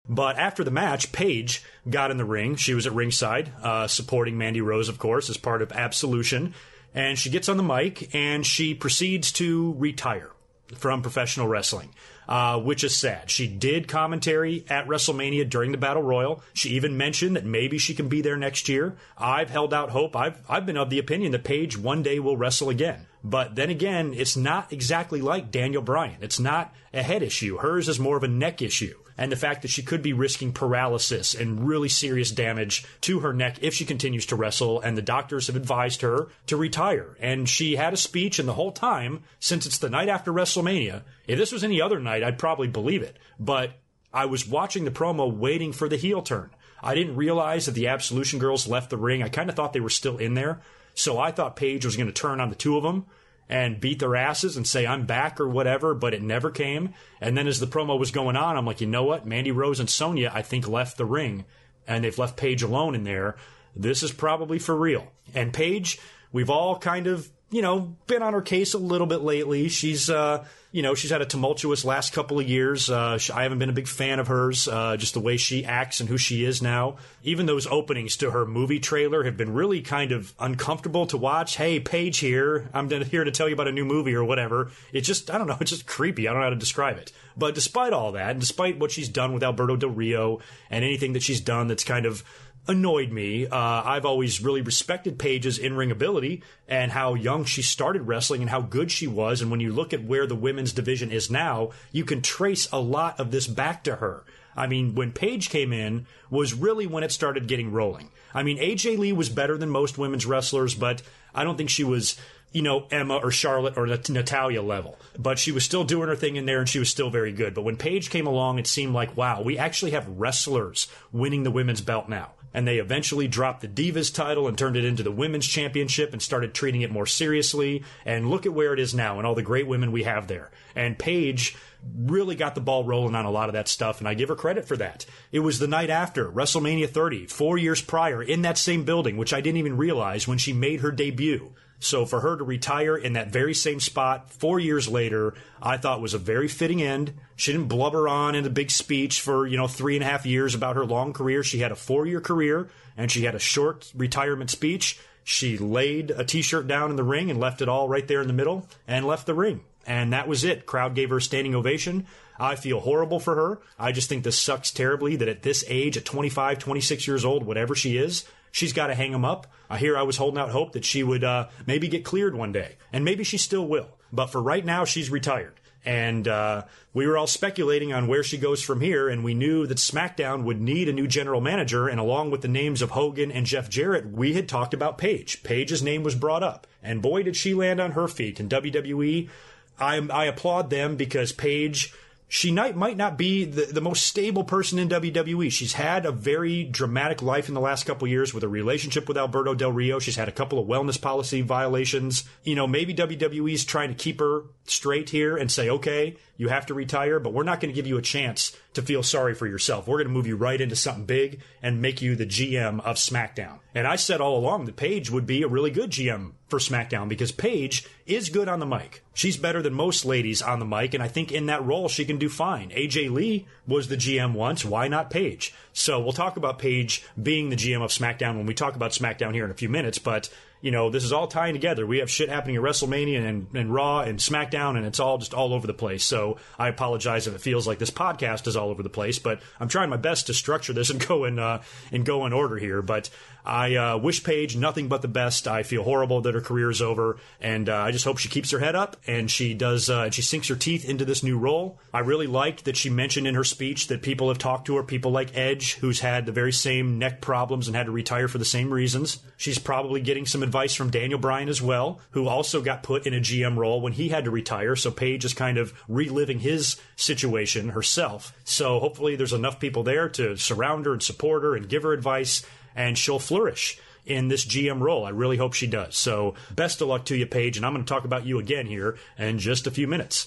But after the match, Paige got in the ring. She was at ringside, supporting Mandy Rose, of course, as part of Absolution. And she gets on the mic and she proceeds to retire from professional wrestling, which is sad. She did commentary at WrestleMania during the Battle Royal. She even mentioned that maybe she can be there next year. I've held out hope. I've been of the opinion that Paige one day will wrestle again. But then again, it's not exactly like Daniel Bryan. It's not a head issue. Hers is more of a neck issue. And the fact that she could be risking paralysis and really serious damage to her neck if she continues to wrestle, and the doctors have advised her to retire. And she had a speech, and the whole time, since it's the night after WrestleMania, if this was any other night, I'd probably believe it. But I was watching the promo waiting for the heel turn. I didn't realize that the Absolution girls left the ring. I kind of thought they were still in there. So I thought Paige was going to turn on the two of them and beat their asses and say, I'm back or whatever, but it never came. And then as the promo was going on, I'm like, you know what? Mandy Rose and Sonya, I think, left the ring, and they've left Paige alone in there. This is probably for real. And Paige, we've all kind of, been on her case a little bit lately. She's, she's had a tumultuous last couple of years. I haven't been a big fan of hers, just the way she acts and who she is now. Even those openings to her movie trailer have been really kind of uncomfortable to watch. Hey, Paige here. I'm here to tell you about a new movie or whatever. It's just, I don't know, it's just creepy. I don't know how to describe it. But despite all that, and despite what she's done with Alberto Del Rio and anything that she's done that's kind of annoyed me. I've always really respected Paige's in-ring ability and how young she started wrestling and how good she was. And when you look at where the women's division is now, you can trace a lot of this back to her. I mean, when Paige came in was really when it started getting rolling. I mean, AJ Lee was better than most women's wrestlers, but I don't think she was, Emma or Charlotte or Natalia level. But she was still doing her thing in there, and she was still very good. But when Paige came along, it seemed like, wow, we actually have wrestlers winning the women's belt now. And they eventually dropped the Divas title and turned it into the Women's Championship and started treating it more seriously. And look at where it is now and all the great women we have there. And Paige really got the ball rolling on a lot of that stuff, and I give her credit for that. It was the night after WrestleMania 30, 4 years prior, in that same building, which I didn't even realize, when she made her debut. So for her to retire in that very same spot 4 years later, I thought was a very fitting end. She didn't blubber on in a big speech for, 3.5 years about her long career. She had a 4-year career, and she had a short retirement speech. She laid a T-shirt down in the ring and left it all right there in the middle and left the ring. And that was it. Crowd gave her a standing ovation. I feel horrible for her. I just think this sucks terribly that at this age, at 25, 26 years old, whatever she is, she's got to hang him up. I was holding out hope that she would maybe get cleared one day. And maybe she still will. But for right now, she's retired. And we were all speculating on where she goes from here, and we knew that SmackDown would need a new general manager, and along with the names of Hogan and Jeff Jarrett, we had talked about Paige. Paige's name was brought up, and boy, did she land on her feet. In WWE, I applaud them because Paige, she might not be the most stable person in WWE. She's had a very dramatic life in the last couple of years with a relationship with Alberto Del Rio. She's had a couple of wellness policy violations. Maybe WWE's trying to keep her straight here and say, okay, you have to retire, but we're not going to give you a chance to feel sorry for yourself. We're going to move you right into something big and make you the GM of SmackDown. And I said all along that Paige would be a really good GM for SmackDown because Paige is good on the mic. She's better than most ladies on the mic, and I think in that role she can do fine. AJ Lee was the GM once. Why not Paige? So we'll talk about Paige being the GM of SmackDown when we talk about SmackDown here in a few minutes, but this is all tying together. We have shit happening at WrestleMania and Raw and SmackDown, and it's all just all over the place. So I apologize if it feels like this podcast is all over the place, but I'm trying my best to structure this and go in order here. But I wish Paige nothing but the best. I feel horrible that her career is over, and I just hope she keeps her head up and she does. She sinks her teeth into this new role. I really liked that she mentioned in her speech that people have talked to her, people like Edge, who's had the very same neck problems and had to retire for the same reasons. She's probably getting some advice from Daniel Bryan as well, who also got put in a GM role when he had to retire. So Paige is kind of reliving his situation herself. So hopefully there's enough people there to surround her and support her and give her advice, and she'll flourish in this GM role. I really hope she does. So best of luck to you, Paige, and I'm going to talk about you again here in just a few minutes.